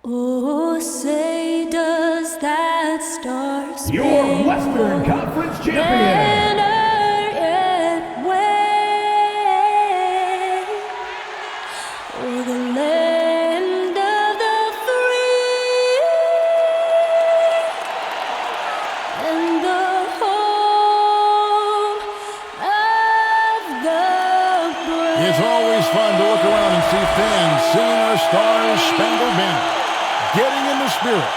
Oh, say does that star spangled Your Western Conference champion. banner yet wave o'er the land of the free and the home of the brave. It's always fun to look around and see fans singing our Stars Spangled Banner. Getting in the spirit.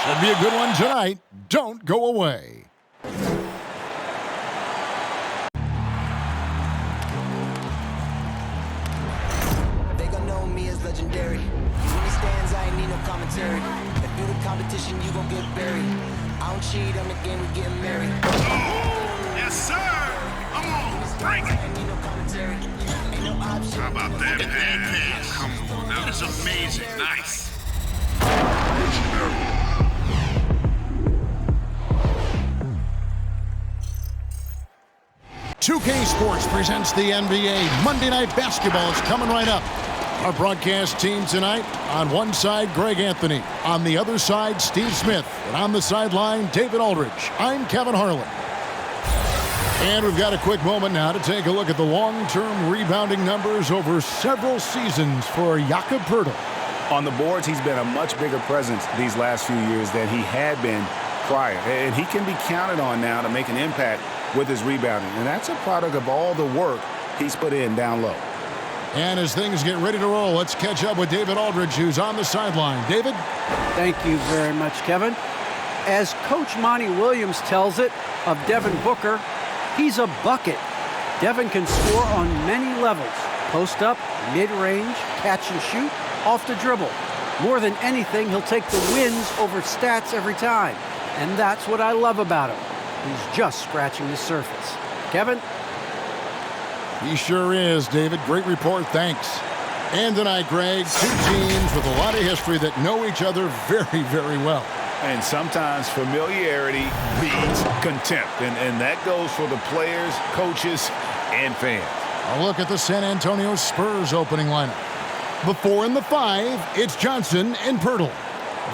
Should be a good one tonight. Don't go away. They gon' know me as legendary. When it stands, I ain't need no commentary. If you the competition, you gon' get buried. I don't cheat on the game, we getting married. Yes, sir. Come on, bring it. I ain't need no commentary. Ain't no option. How about that pass? Come on, that was amazing. Nice. 2K Sports presents the NBA. Monday Night Basketball is coming right up. Our broadcast team tonight, on one side, Greg Anthony. On the other side, Steve Smith. And on the sideline, David Aldridge. I'm Kevin Harlan. And we've got a quick moment now to take a look at the long-term rebounding numbers over several seasons for Jakob Poeltl. On the boards, he's been a much bigger presence these last few years than he had been prior. And he can be counted on now to make an impact with his rebounding. And that's a product of all the work he's put in down low. And as things get ready to roll, let's catch up with David Aldridge, who's on the sideline. David? Thank you very much, Kevin. As Coach Monty Williams tells it of Devin Booker, he's a bucket. Devin can score on many levels. Post up, mid-range, catch and shoot, off the dribble. More than anything, he'll take the wins over stats every time. And that's what I love about him. He's just scratching the surface. Kevin? He sure is, David. Great report, thanks. And tonight, Greg, two teams with a lot of history that know each other very, very well. And sometimes familiarity breeds contempt. And that goes for the players, coaches, and fans. A look at the San Antonio Spurs opening lineup. The 4 and the 5, it's Johnson and Poeltl.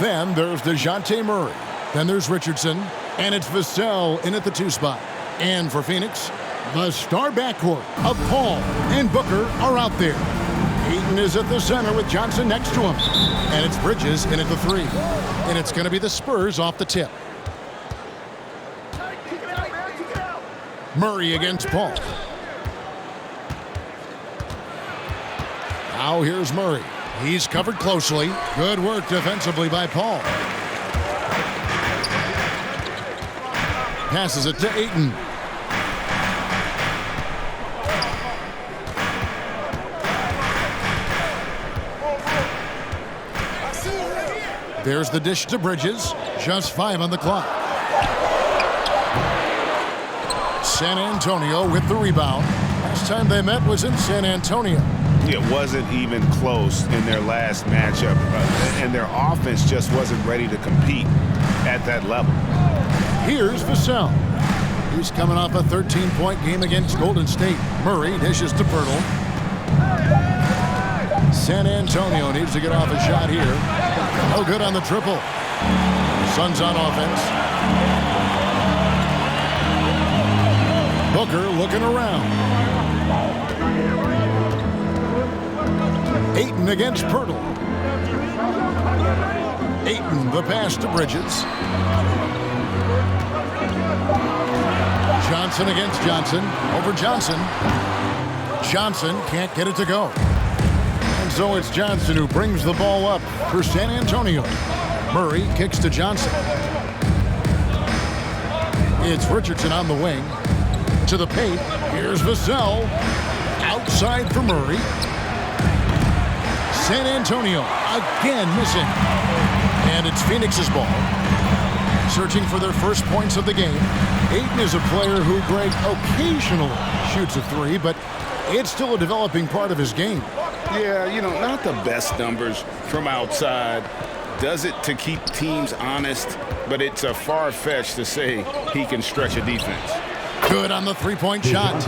Then there's DeJounte Murray. Then there's Richardson. And it's Vassell in at the 2 spot. And for Phoenix, the star backcourt of Paul and Booker are out there. Ayton is at the center with Johnson next to him. And it's Bridges in at the 3. And it's going to be the Spurs off the tip. Murray against Paul. Now here's Murray. He's covered closely. Good work defensively by Paul. Passes it to Ayton. There's the dish to Bridges. Just 5 on the clock. San Antonio with the rebound. Last time they met was in San Antonio. It wasn't even close in their last matchup. And their offense just wasn't ready to compete at that level. Here's Vassell. He's coming off a 13-point game against Golden State. Murray dishes to Poeltl. San Antonio needs to get off a shot here. No good on the triple. Suns on offense. Booker looking around. Ayton against Poeltl. Ayton, the pass to Bridges. Johnson against Johnson. Over Johnson. Johnson can't get it to go. And so it's Johnson who brings the ball up for San Antonio. Murray kicks to Johnson. It's Richardson on the wing. To the paint. Here's Vassell. Outside for Murray. San Antonio again missing. And it's Phoenix's ball. Searching for their first points of the game. Ayton is a player who, Greg, occasionally shoots a 3, but it's still a developing part of his game. Yeah, not the best numbers from outside. Does it to keep teams honest, but it's a far-fetched to say he can stretch a defense. Good on the three-point shot.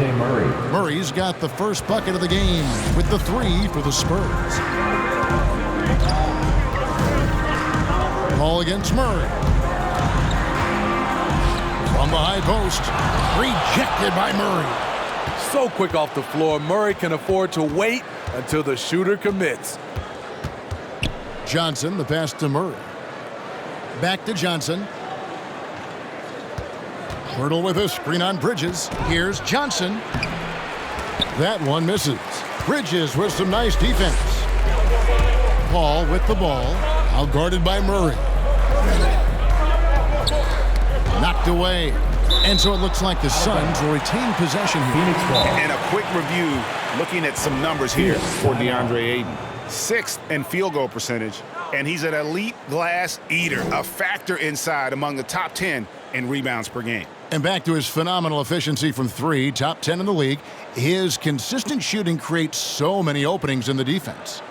Murray's got the first bucket of the game with the 3 for the Spurs. Ball against Murray. From the high post. Rejected by Murray. So quick off the floor, Murray can afford to wait until the shooter commits. Johnson, the pass to Murray. Back to Johnson. Hurdle with a screen on Bridges. Here's Johnson. That one misses. Bridges with some nice defense. Paul with the ball. Out guarded by Murray. Knocked away. And so it looks like the Suns will retain possession here. And a quick review, looking at some numbers here for DeAndre Ayton. 6th in field goal percentage, and he's an elite glass eater, a factor inside among the top 10 in rebounds per game. And back to his phenomenal efficiency from 3, top 10 in the league. His consistent shooting creates so many openings in the defense.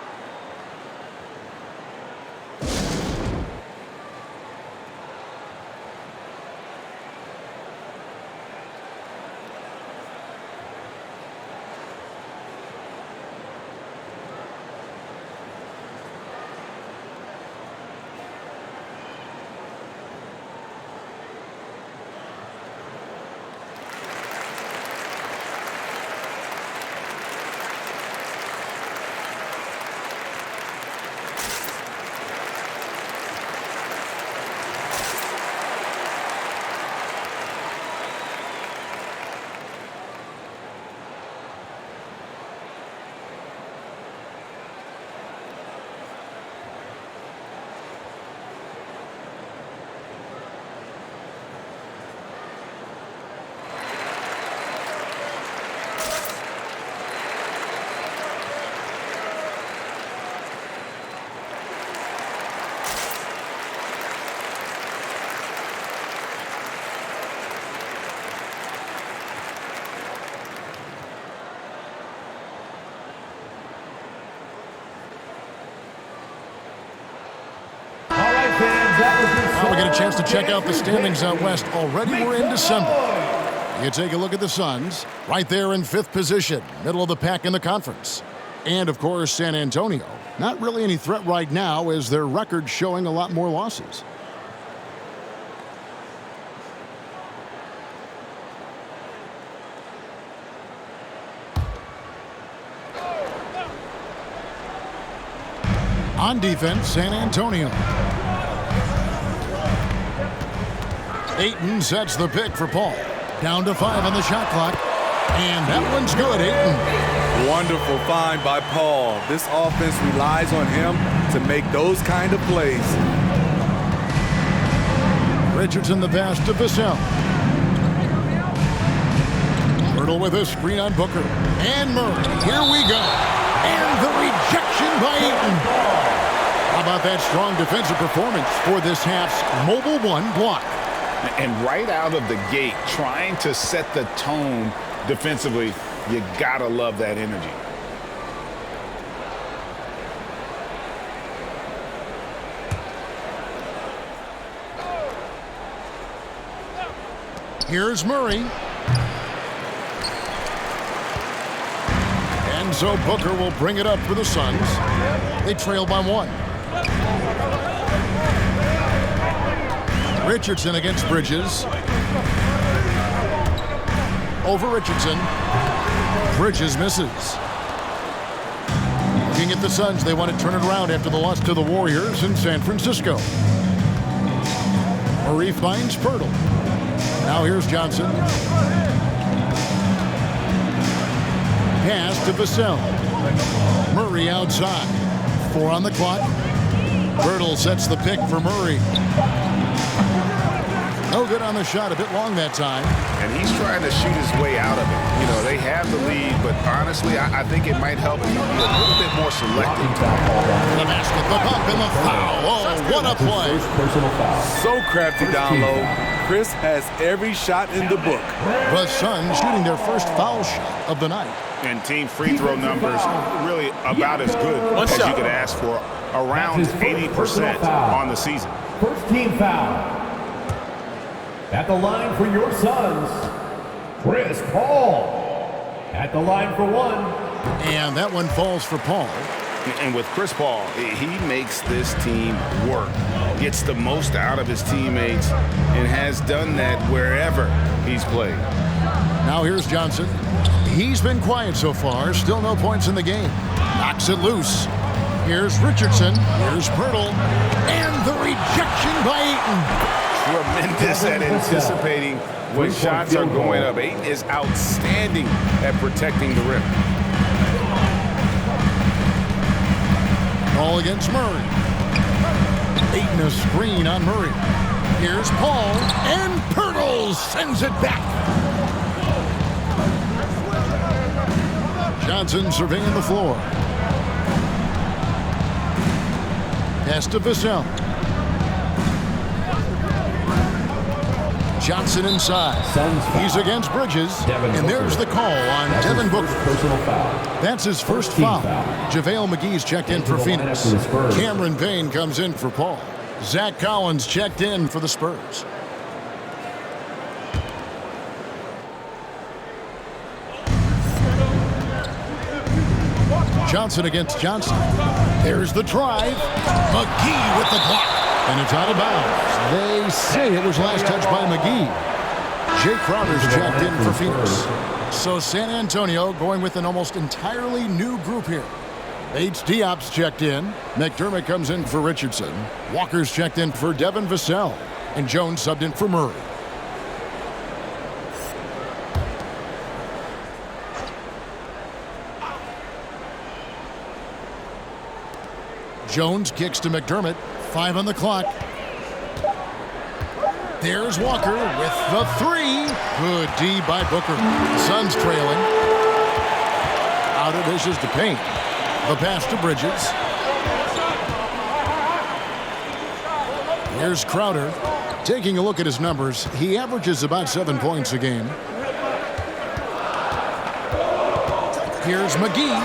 Well, we get a chance to check out the standings out west. Already we're in December. You take a look at the Suns, right there in 5th position, middle of the pack in the conference. And, of course, San Antonio. Not really any threat right now as their record showing a lot more losses. On defense, San Antonio. Ayton sets the pick for Paul. Down to 5 on the shot clock. And that one's good, Ayton. Wonderful find by Paul. This offense relies on him to make those kind of plays. Richardson the pass to Vassell. Hurdle with a screen on Booker. And Murray. Here we go. And the rejection by Ayton. How about that strong defensive performance for this half's mobile 1 block? And right out of the gate, trying to set the tone defensively, you gotta love that energy. Here's Murray. And so Booker will bring it up for the Suns. They trail by 1. Richardson against Bridges. Over Richardson. Bridges misses. Looking at the Suns, they want to turn it around after the loss to the Warriors in San Francisco. Murray finds Pirtle. Now here's Johnson. Pass to Vassell. Murray outside. 4 on the clock. Pirtle sets the pick for Murray. No good on the shot, a bit long that time. And he's trying to shoot his way out of it. You know, they have the lead, but honestly, I think it might help him be a little bit more selective. The basket, the bump, and the foul. Oh, what a play. So crafty down low. Chris has every shot in the book. The Suns shooting their first foul shot of the night. And team free throw numbers really about as good as you could ask for. Around 80% on the season. First team foul. At the line for your Suns, Chris Paul. At the line for 1. And that one falls for Paul. And with Chris Paul, he makes this team work, gets the most out of his teammates, and has done that wherever he's played. Now here's Johnson. He's been quiet so far. Still no points in the game. Knocks it loose. Here's Richardson. Here's Pirtle. And the rejection by Ayton. Tremendous at anticipating when shots are going up. Ayton is outstanding at protecting the rim. Ball against Murray. Ayton a screen on Murray. Here's Paul. And Pirtle sends it back. Johnson surveying the floor. Pass to Vassell. Johnson inside. He's against Bridges. And there's the call on Devin Booker. That's his first foul. JaVale McGee's checked in for Phoenix. Cameron Payne comes in for Paul. Zach Collins checked in for the Spurs. Johnson against Johnson. There's the drive. McGee with the block. And it's out of bounds. They say it was last touched by McGee. Jay Crowder's checked in for Phoenix. So San Antonio going with an almost entirely new group here. H. Diop's checked in. McDermott comes in for Richardson. Walker's checked in for Devin Vassell. And Jones subbed in for Murray. Jones kicks to McDermott. 5 on the clock. There's Walker with the 3. Good D by Booker. Suns trailing. Out of dishes to Payne. The pass to Bridges. Here's Crowder. Taking a look at his numbers, he averages about 7 points a game. Here's McGee.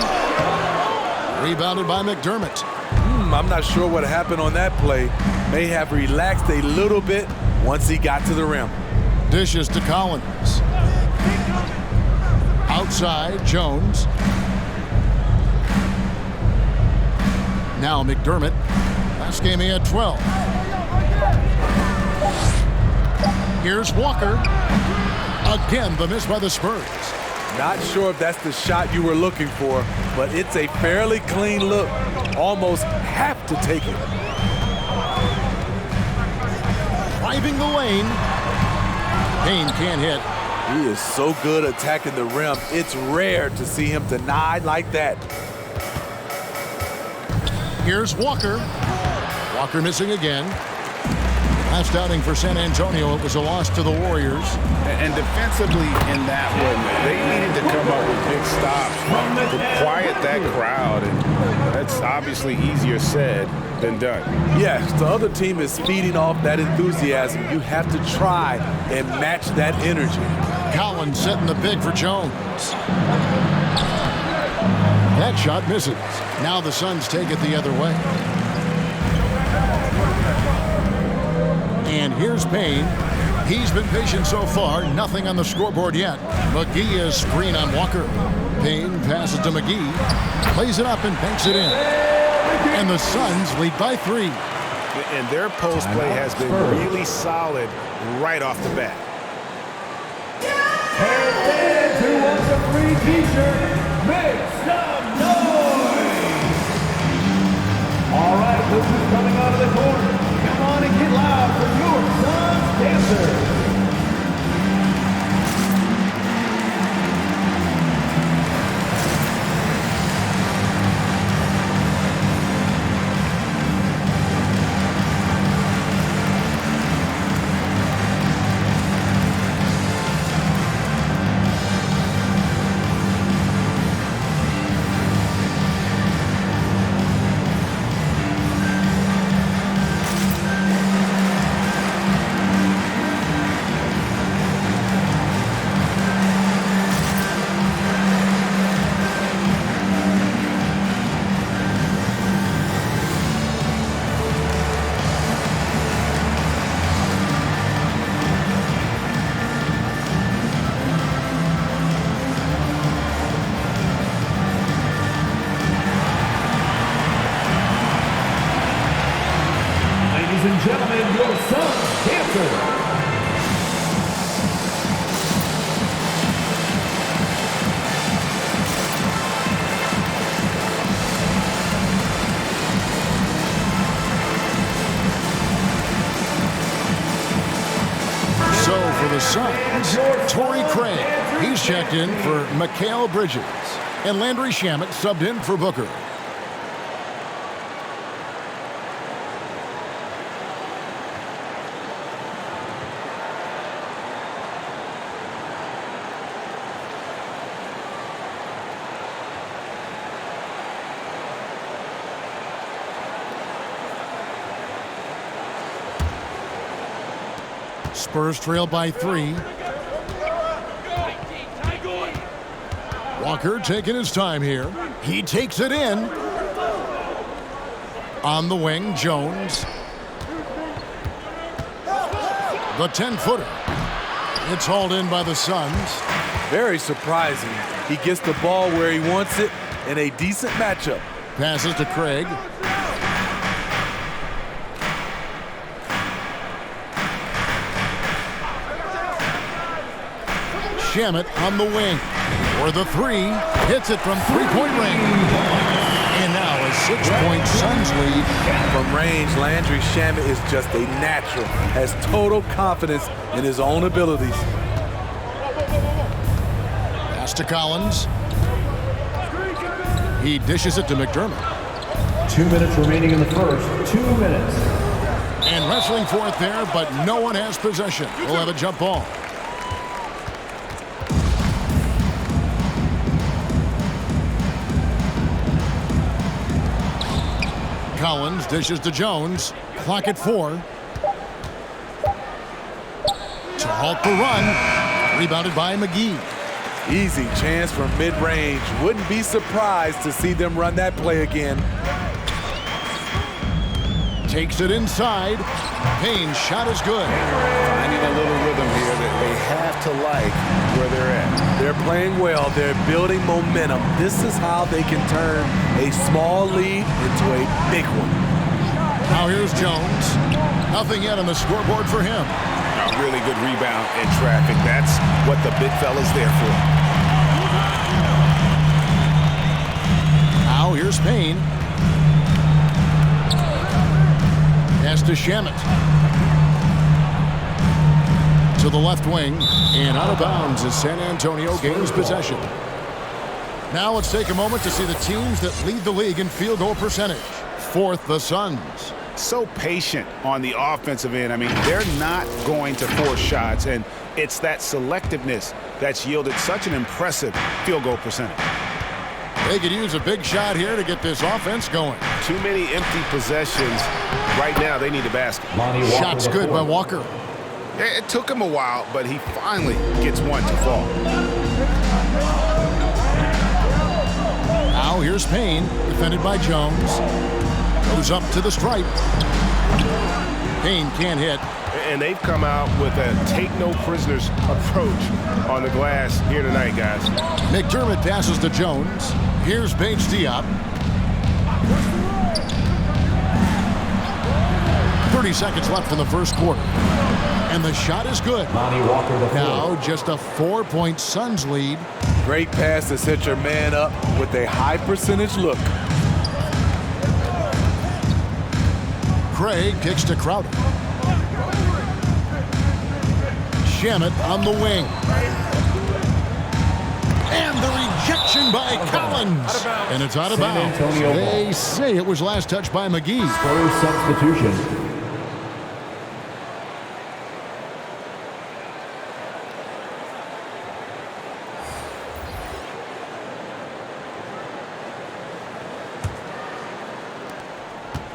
Rebounded by McDermott. I'm not sure what happened on that play. May have relaxed a little bit once he got to the rim. Dishes to Collins. Outside, Jones. Now McDermott. Last game he had 12. Here's Walker. Again, the miss by the Spurs. Not sure if that's the shot you were looking for, but it's a fairly clean look. Almost have to take it. Driving the lane. Payne can't hit. He is so good attacking the rim. It's rare to see him denied like that. Here's Walker. Walker missing again. Last outing for San Antonio, it was a loss to the Warriors. And defensively in that one, they needed to come up with big stops to quiet that crowd. And that's obviously easier said than done. Yes, the other team is feeding off that enthusiasm. You have to try and match that energy. Collins setting the big for Jones. That shot misses. Now the Suns take it the other way. And here's Payne. He's been patient so far. Nothing on the scoreboard yet. McGee is screen on Walker. Payne passes to McGee. Plays it up and banks it in. And the Suns lead by 3. And their post play has been really solid right off the bat. Hey, fans who wants a free t-shirt, make some noise! All right, this is coming out of the corner. Come on and get loud for your Suns dancers. Ladies and gentlemen, your son, Cancer. So for the Suns, Torrey Craig, he's checked in for Mikal Bridges. And Landry Shamet subbed in for Booker. Spurs trail by 3. Walker taking his time here. He takes it in. On the wing, Jones. The 10-footer. It's hauled in by the Suns. Very surprising. He gets the ball where he wants it in a decent matchup. Passes to Craig. Shamet on the wing. For the 3, hits it from three-point range. And now a 6-point Suns lead. From range, Landry Shamet is just a natural, has total confidence in his own abilities. Pass to Collins. He dishes it to McDermott. 2 minutes remaining in the first. 2 minutes. And wrestling for it there, but no one has possession. We'll have a jump ball. Collins dishes to Jones. Clock at 4. To halt the run. Rebounded by McGee. Easy chance from mid-range. Wouldn't be surprised to see them run that play again. Takes it inside. Payne's shot is good. Finding a little rhythm here that they have to like where they're at. They're playing well. They're building momentum. This is how they can turn a small lead into a big one. Now here's Jones. Nothing yet on the scoreboard for him. A really good rebound in traffic. That's what the big fella's there for. Now here's Payne. Pass to Shamet. To the left wing. And out of bounds as San Antonio gains possession. Now let's take a moment to see the teams that lead the league in field goal percentage. Fourth, the Suns. So patient on the offensive end. I mean, they're not going to force shots, and it's that selectiveness that's yielded such an impressive field goal percentage. They could use a big shot here to get this offense going. Too many empty possessions. Right now, they need a basket. Shot's good by Walker. It took him a while, but he finally gets one to fall. Now here's Payne, defended by Jones. Goes up to the stripe. Payne can't hit. And they've come out with a take-no-prisoners approach on the glass here tonight, guys. McDermott passes to Jones. Here's Paige Diop. 30 seconds left in the first quarter. And the shot is good. Now just a 4-point Suns lead. Great pass to set your man up with a high percentage look. Craig kicks to Crowder. Shamet on the wing. And the rejection by Collins. And it's out of bounds. They say it was last touched by McGee. Spurs substitution.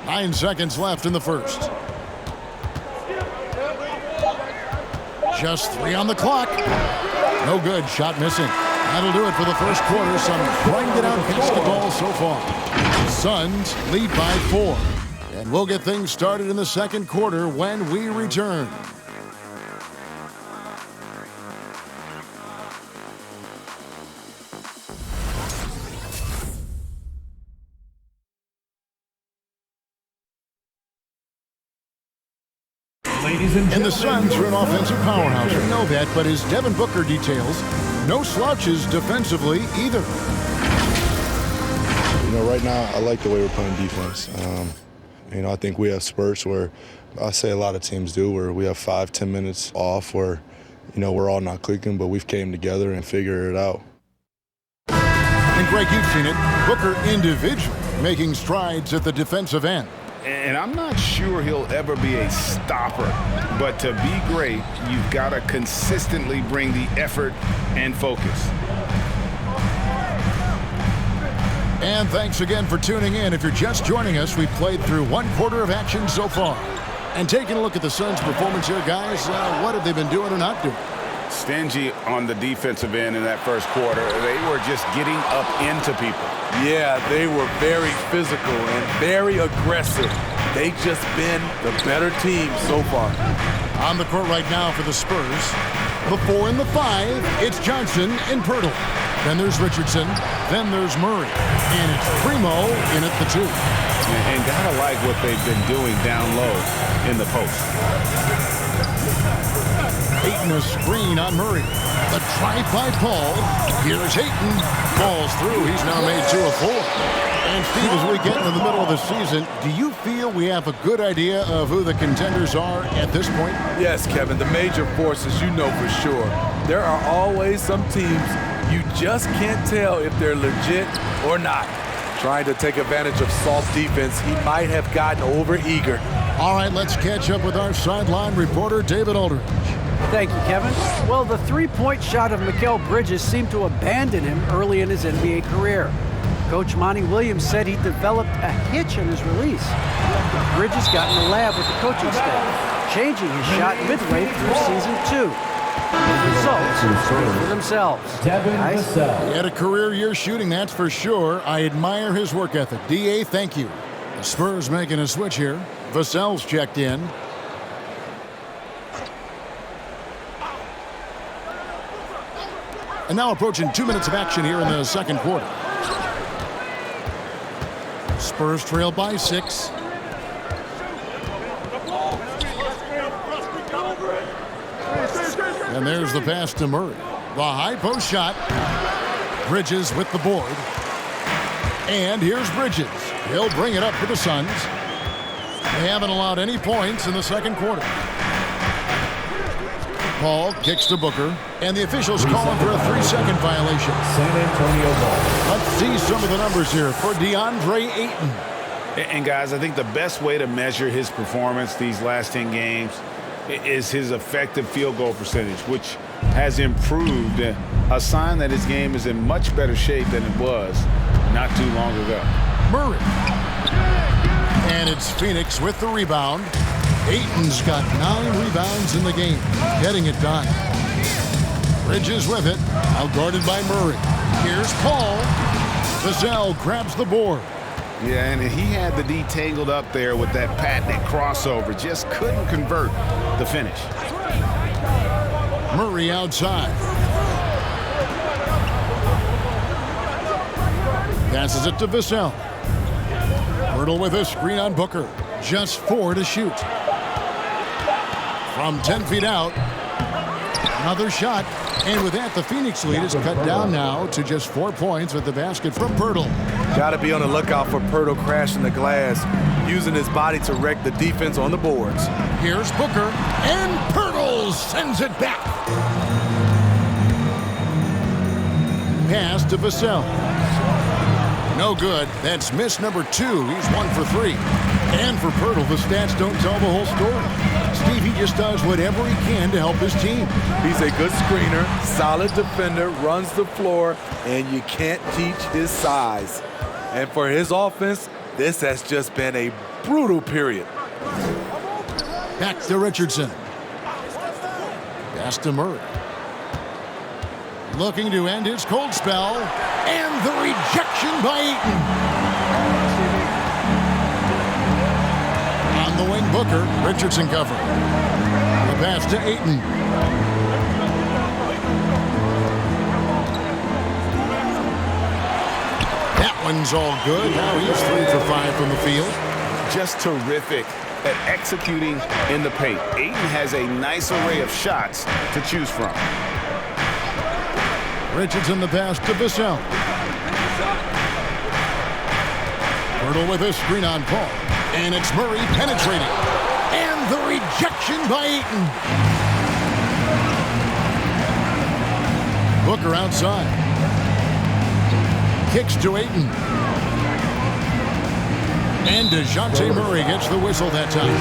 Nine seconds left in the first. Just 3 on the clock. No good. Shot missing. That'll do it for the first quarter. Some grinded out basketball so far. Suns lead by 4. And we'll get things started in the second quarter when we return. Ladies and And the gentlemen, Suns are an offensive powerhouse. We know that, but as Devin Booker details, no slouches defensively either. You know, right now, I like the way we're playing defense. You know, I think we have spurts where I say a lot of teams do, where we have 5-10 minutes off where, you know, we're all not clicking, but we've came together and figured it out. And Greg, you've seen it. Booker individually making strides at the defensive end. And I'm not sure he'll ever be a stopper, but to be great, you've got to consistently bring the effort and focus. And thanks again for tuning in. If you're just joining us, we've played through one quarter of action so far. And taking a look at the Suns' performance here, guys, what have they been doing or not doing? Stingy on the defensive end in that first quarter. They were just getting up into people. Yeah, they were very physical and very aggressive. They've just been the better team so far. On the court right now for the Spurs. The 4 and the 5, it's Johnson and Pirtle. Then there's Richardson. Then there's Murray. And it's Primo in at the 2. And gotta like what they've been doing down low in the post. Ayton a screen on Murray. The drive by Paul. Here's Ayton. Falls through. He's now made 2 of 4. And Steve, as we get into the middle of the season, do you feel we have a good idea of who the contenders are at this point? Yes, Kevin, the major forces, you know for sure. There are always some teams you just can't tell if they're legit or not. Trying to take advantage of soft defense, he might have gotten over-eager. All right, let's catch up with our sideline reporter, David Aldridge. Thank you, Kevin. Well, the three-point shot of Mikal Bridges seemed to abandon him early in his NBA career. Coach Monty Williams said he developed a hitch in his release. Bridges got in the lab with the coaching staff, changing his shot midway through season 2. The results speak for themselves. Guys? He had a career year shooting, that's for sure. I admire his work ethic. D.A., thank you. The Spurs making a switch here. Vassell's checked in. And now approaching 2 minutes of action here in the second quarter. Spurs trail by 6. And there's the pass to Murray. The high post shot. Bridges with the board. And here's Bridges. He'll bring it up for the Suns. They haven't allowed any points in the second quarter. Paul kicks to Booker, and the officials calling for a 3-second violation. San Antonio ball. Let's see some of the numbers here for DeAndre Ayton. And guys, I think the best way to measure his performance these last 10 games is his effective field goal percentage, which has improved, a sign that his game is in much better shape than it was not too long ago. Murray. And it's Phoenix with the rebound. Ayton's got 9 rebounds in the game, getting it done. Bridges with it, out guarded by Murray. Here's Paul. Vassell grabs the board. Yeah, and he had the D tangled up there with that patented crossover. Just couldn't convert the finish. Murray outside. Passes it to Vassell. Pirtle with a screen on Booker. Just 4 to shoot. From 10 feet out. Another shot. And with that, the Phoenix lead is cut down now to just 4 points with the basket from Pirtle. Got to be on the lookout for Pirtle crashing the glass, using his body to wreck the defense on the boards. Here's Booker, and Pirtle sends it back. Pass to Vassell. No good. That's miss number 2. He's 1 for 3. And for Pirtle, the stats don't tell the whole story. Steve, he just does whatever he can to help his team. He's a good screener, solid defender, runs the floor, and you can't teach his size. And for his offense, this has just been a brutal period. Back to Richardson. Pass to Murray. Looking to end his cold spell. And the rejection by Ayton. On the wing, Booker. Richardson cover. The pass to Ayton. That one's all good. Now he's 3 for 5 from the field. Just terrific at executing in the paint. Ayton has a nice array of shots to choose from. Richardson the pass to Vassell. Pirtle with a screen on Paul. And it's Murray penetrating. And the rejection by Ayton. Booker outside. Kicks to Ayton. And DeJounte Murray gets the whistle that time.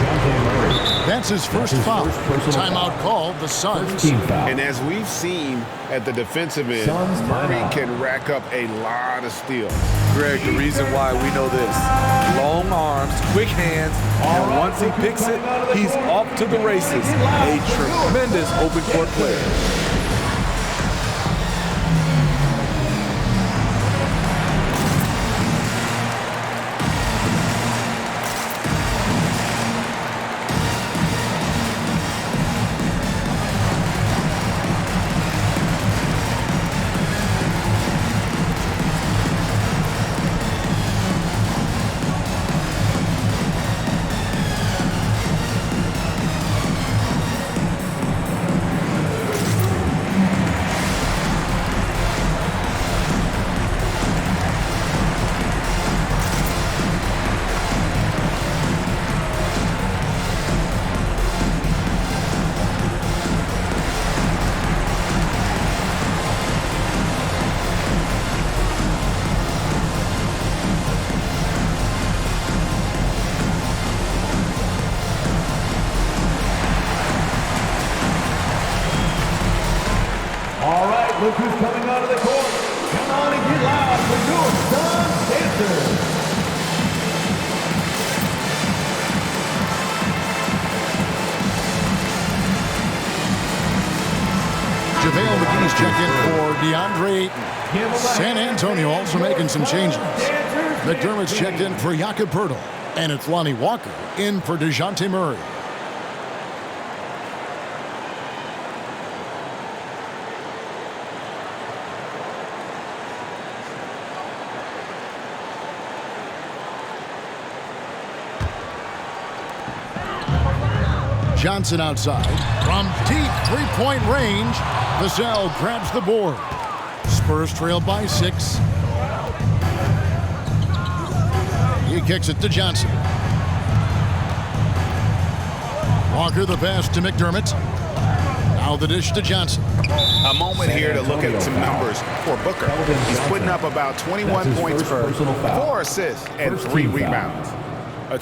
That's his first foul. Timeout called the Suns. And as we've seen at the defensive end, Murray can rack up a lot of steals. Greg, the reason why we know this, long arms, quick hands, and once he picks it, he's off to the races. A tremendous open court player. Look who's coming out of the court. Come on and get loud for your Suns dancers. JaVale McGee's checked in for DeAndre Ayton. San Antonio also making some changes. McDermott's checked in for Jakob Poeltl. And it's Lonnie Walker in for DeJounte Murray. Johnson outside. From deep three-point range, Vassell grabs the board. Spurs trail by 6. He kicks it to Johnson. Walker the pass to McDermott. Now the dish to Johnson. A moment here to look at some numbers for Booker. He's putting up about 21 points per 4 assists and 3 rebounds.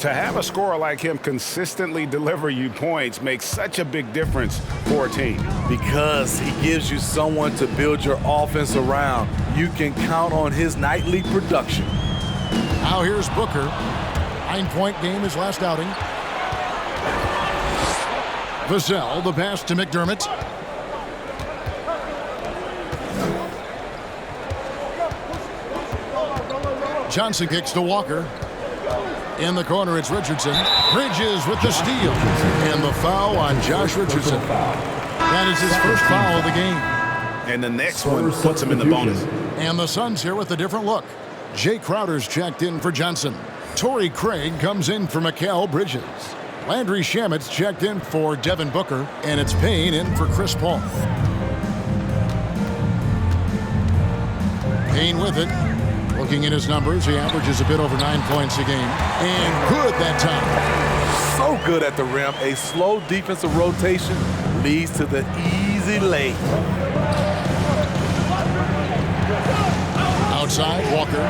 To have a scorer like him consistently deliver you points makes such a big difference for a team. Because he gives you someone to build your offense around. You can count on his nightly production. Now here's Booker. 9-point game his last outing. Vassell, the pass to McDermott. Johnson kicks to Walker. In the corner, it's Richardson. Bridges with the steal. And the foul on Josh Richardson. That is his first foul of the game. And the next one puts him in the bonus. And the Suns here with a different look. Jay Crowder's checked in for Johnson. Torrey Craig comes in for Mikal Bridges. Landry Shamet's checked in for Devin Booker. And it's Payne in for Chris Paul. Payne with it. Looking at his numbers, he averages a bit over 9 points a game. And good that time. So good at the rim. A slow defensive rotation leads to the easy lay. Outside, Walker.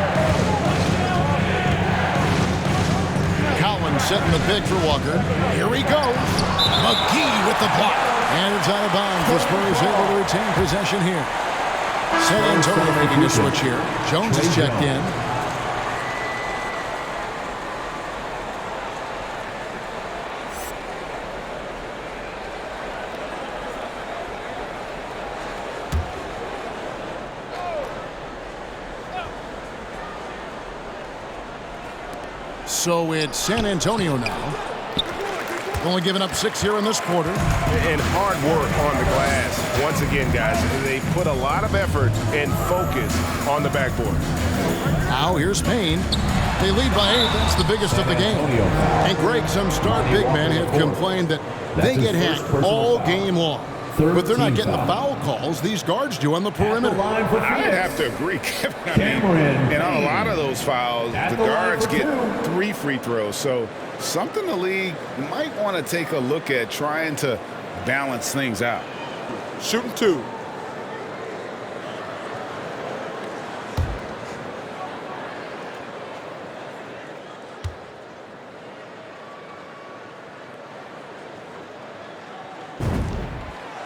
Collins setting the pick for Walker. Here he goes. McGee with the block. And it's out of bounds. The Spurs able to retain possession here. San Antonio making a switch here. Jones is checked in. So it's San Antonio now. Only giving up 6 here in this quarter. And hard work on the glass. Once again, guys, they put a lot of effort and focus on the backboard. Now here's Payne. They lead by 8. That's the biggest of the game. And Greg, some star big men have complained that they get hacked all game long. But they're not getting the foul calls these guards do on the perimeter. I'd have to agree, Kevin. And on a lot of those fouls, the guards get 3 free throws. So something the league might want to take a look at, trying to balance things out. Shooting 2.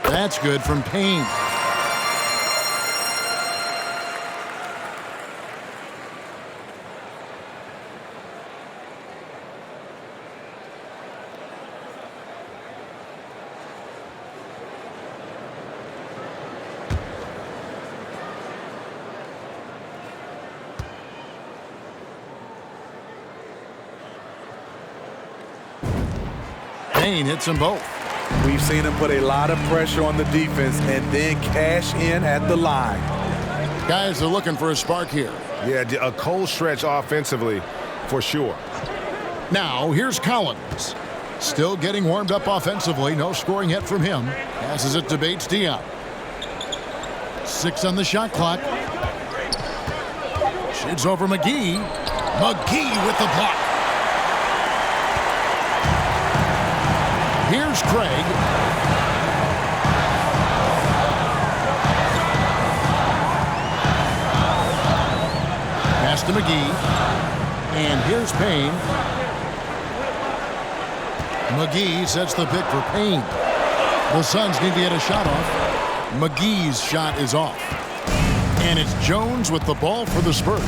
That's good from Payne. Payne hits them both. We've seen him put a lot of pressure on the defense and then cash in at the line. Guys are looking for a spark here. Yeah, a cold stretch offensively for sure. Now, here's Collins. Still getting warmed up offensively. No scoring yet from him. Passes it to Bates-Diop. 6 on the shot clock. Shoots over McGee. McGee with the block. Here's Craig. Pass to McGee. And here's Payne. McGee sets the pick for Payne. The Suns need to get a shot off. McGee's shot is off. And it's Jones with the ball for the Spurs.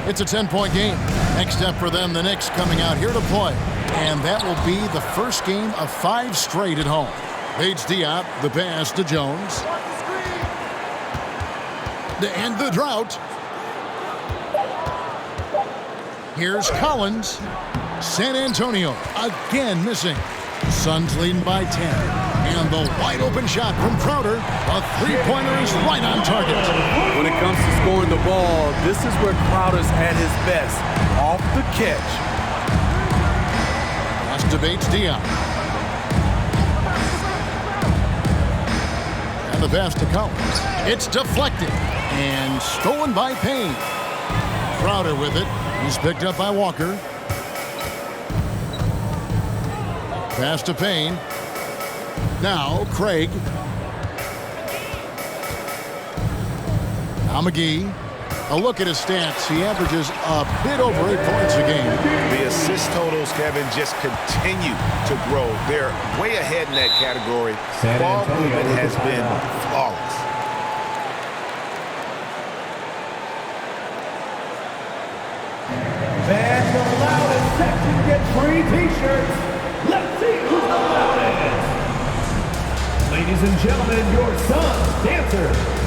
It's a 10-point game. Next step for them, the Knicks coming out here to play. And that will be the first game of 5 straight at home. Bates-Diop, the pass to Jones. To end the drought. Here's Collins. San Antonio again missing. Suns leading by 10. And the wide open shot from Crowder. A 3-pointer is right on target. When it comes to scoring the ball, this is where Crowder's at his best. Off the catch. To Bates-Diop. And the pass to Collins. It's deflected and stolen by Payne. Crowder with it. He's picked up by Walker. Pass to Payne. Now Craig. Now McGee. A look at his stats. He averages a bit over 8 points a game. The assist totals, Kevin, just continue to grow. They're way ahead in that category. Ball movement has been flawless. And the loudest section gets free t-shirts. Let's see who's the loudest. Ladies and gentlemen, your Suns dancer.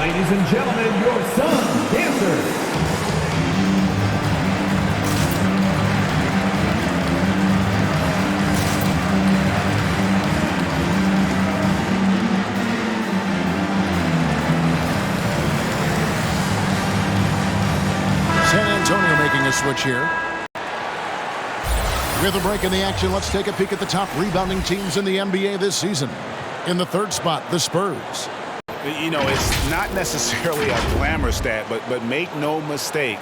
Ladies and gentlemen, your Suns dancers. San Antonio making a switch here. With a break in the action, let's take a peek at the top rebounding teams in the NBA this season. In the 3rd spot, the Spurs. You know, it's not necessarily a glamour stat, but make no mistake,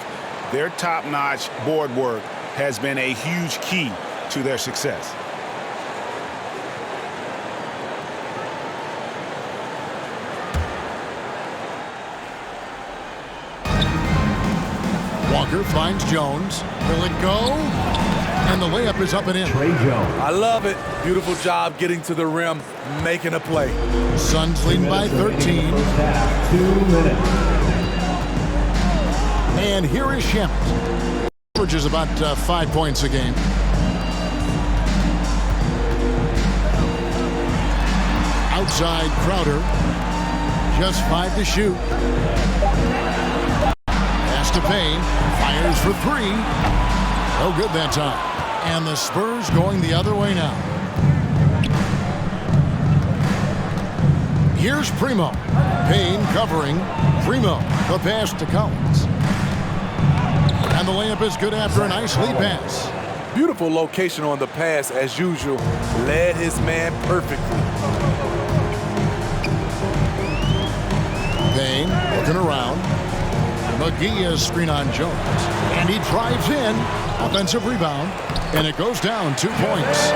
their top-notch board work has been a huge key to their success. Walker finds Jones. Will it go? And the layup is up and in. Trey Jones. I love it. Beautiful job getting to the rim, making a play. Suns leading by 13. First half, 2 minutes. And here is Shamet. Averages about 5 points a game. Outside Crowder. Just 5 to shoot. Pass to Payne. Fires for 3. No good that time. And the Spurs going the other way now. Here's Primo. Payne covering. Primo. The pass to Collins. And the layup is good after a nice lead pass. Beautiful location on the pass as usual. Led his man perfectly. Payne looking around. McGee is screen on Jones. And he drives in. Offensive rebound. And it goes down 2 points.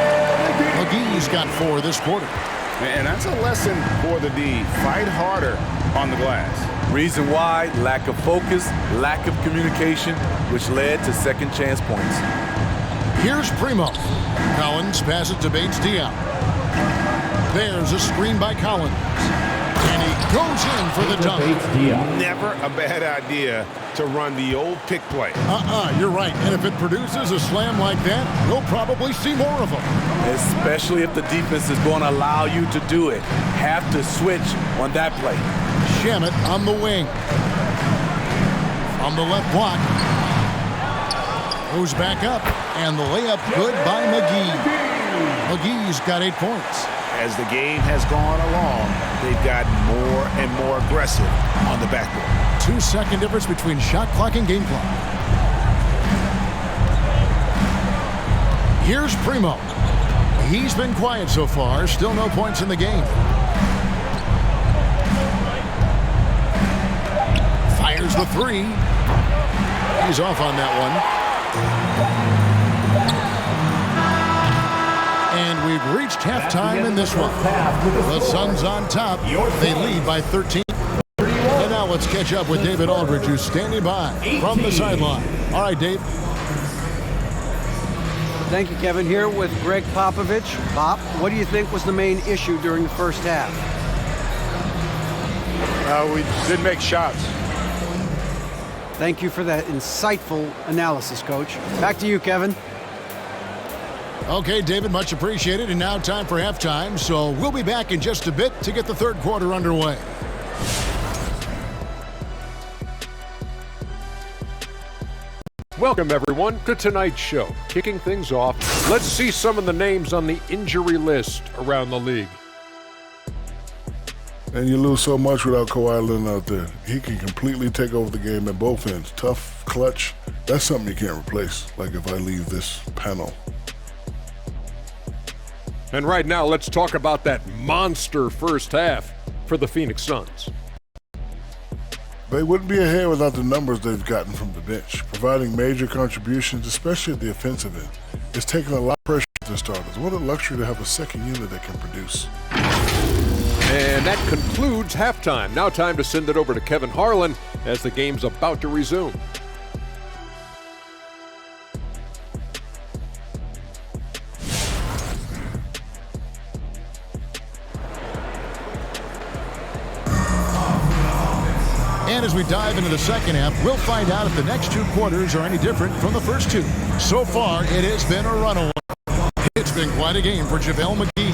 McGee's got 4 this quarter. And that's a lesson for the D. Fight harder on the glass. Reason why, lack of focus, lack of communication, which led to second chance points. Here's Primo. Collins passes to Bates-Diop. There's a screen by Collins. And he goes in for the dunk. Never a bad idea to run the old pick play. You're right. And if it produces a slam like that, you'll probably see more of them. Especially if the defense is going to allow you to do it. Have to switch on that play. Shamet on the wing. On the left block. Goes back up. And the layup good by McGee. McGee's got 8 points. As the game has gone along, they've gotten more and more aggressive on the backboard. 2-second difference between shot clock and game clock. Here's Primo. He's been quiet so far. Still no points in the game. Fires the 3. He's off on that one. And we've reached halftime in this one. The Suns on top. They lead by 13. And now let's catch up with David Aldridge, who's standing by from the sideline. All right, Dave. Thank you, Kevin. Here with Greg Popovich. Pop, what do you think was the main issue during the first half? We didn't make shots. Thank you for that insightful analysis, Coach. Back to you, Kevin. Okay, David, much appreciated. And now time for halftime. So we'll be back in just a bit to get the third quarter underway. Welcome, everyone, to tonight's show. Kicking things off, let's see some of the names on the injury list around the league. And you lose so much without Kawhi Leonard out there. He can completely take over the game at both ends. Tough, clutch. That's something you can't replace, like if I leave this panel. And right now, let's talk about that monster first half for the Phoenix Suns. They wouldn't be ahead without the numbers they've gotten from the bench, providing major contributions, especially at the offensive end. It's taken a lot of pressure off their starters. What a luxury to have a second unit that can produce. And that concludes halftime. Now time to send it over to Kevin Harlan as the game's about to resume. And as we dive into the second half, we'll find out if the next 2 quarters are any different from the first 2. So far, it has been a runaway. It's been quite a game for JaVale McGee.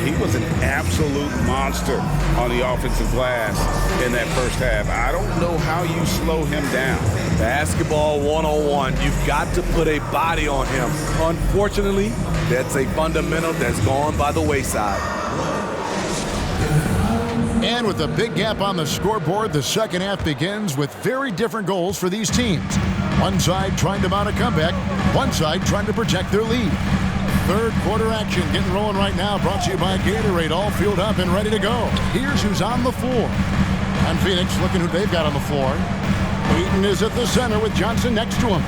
He was an absolute monster on the offensive glass in that first half. I don't know how you slow him down. Basketball 101. You've got to put a body on him. Unfortunately, that's a fundamental that's gone by the wayside. And with a big gap on the scoreboard, the second half begins with very different goals for these teams. One side trying to mount a comeback, one side trying to protect their lead. Third quarter action getting rolling right now, brought to you by Gatorade, all fueled up and ready to go. Here's who's on the floor. And Phoenix looking who they've got on the floor. Ayton is at the center with Johnson next to him.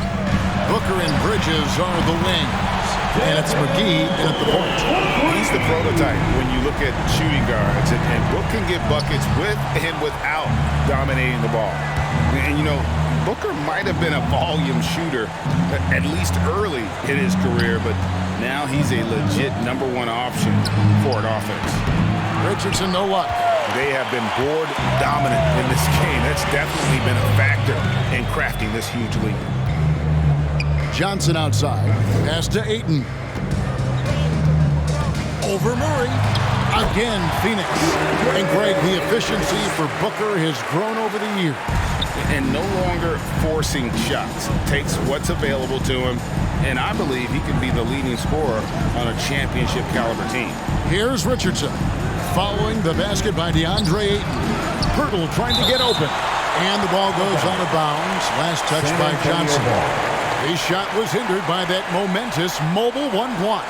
Booker and Bridges are the wings. And it's McGee in at the point. He's the prototype when you look at shooting guards. And Book can get buckets with and without dominating the ball. And, you know, Booker might have been a volume shooter, at least early in his career, but now he's a legit #1 option for an offense. Richardson, no luck. They have been board dominant in this game. That's definitely been a factor in crafting this huge lead. Johnson outside. Pass to Ayton. Over Murray. Again, Phoenix. And Greg, the efficiency for Booker has grown over the years. And no longer forcing shots. Takes what's available to him. And I believe he can be the leading scorer on a championship caliber team. Here's Richardson. Following the basket by DeAndre Ayton. Pirtle trying to get open. And the ball goes out of bounds. Last touch by Johnson. His shot was hindered by that momentous mobile one block.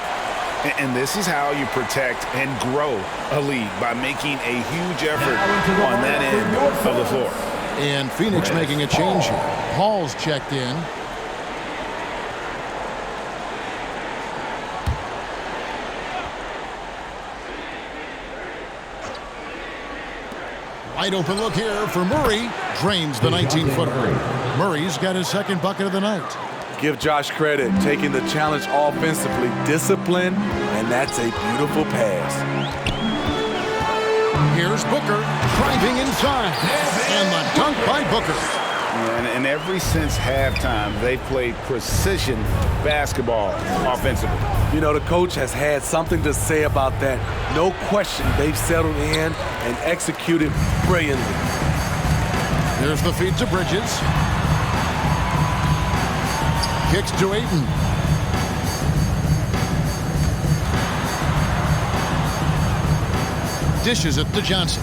And this is how you protect and grow a lead, by making a huge effort on that end of the floor. And Phoenix making a change here. Paul's checked in. Wide open look here for Murray. Drains the 19-footer. Murray's got his second bucket of the night. Give Josh credit, taking the challenge offensively, discipline, and that's a beautiful pass. Here's Booker driving inside, and the dunk by Booker. And ever since halftime, they've played precision basketball offensively. You know, the coach has had something to say about that. No question, they've settled in and executed brilliantly. There's the feed to Bridges. Kicks to Ayton. Dishes it to Johnson.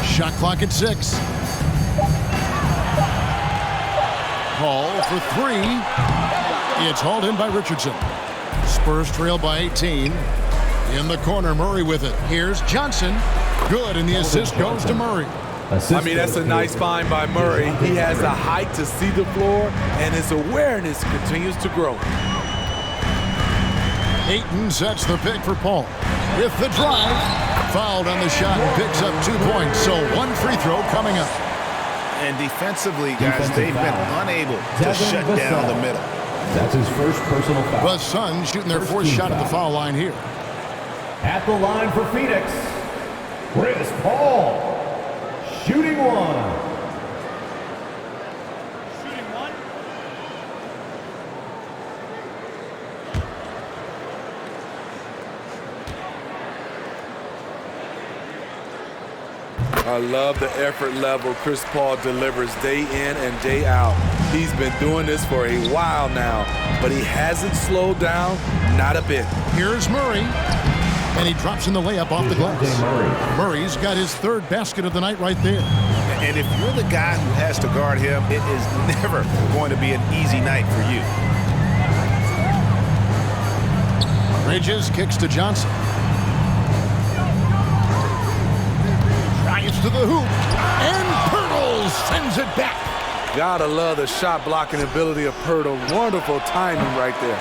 Shot clock at 6. Paul for 3. It's hauled in by Richardson. Spurs trail by 18. In the corner, Murray with it. Here's Johnson. Good, and the assist goes to Murray. I mean, that's a nice find by Murray. He has the height to see the floor, and his awareness continues to grow. Ayton sets the pick for Paul. With the drive, fouled on the shot, picks up 2 points, so one free throw coming up. And defensively, guys, they've been unable to shut down the middle. That's his first personal foul. The Suns shooting their fourth shot at the foul line here. At the line for Phoenix, Chris Paul. Shooting one. I love the effort level Chris Paul delivers day in and day out. He's been doing this for a while now, but he hasn't slowed down, not a bit. Here's Murray, and he drops in the layup off the glass. Murray's got his third basket of the night right there. And if you're the guy who has to guard him, it is never going to be an easy night for you. Bridges kicks to Johnson. Drives to the hoop, and Pirtle sends it back. Gotta love the shot blocking ability of Pirtle. Wonderful timing right there.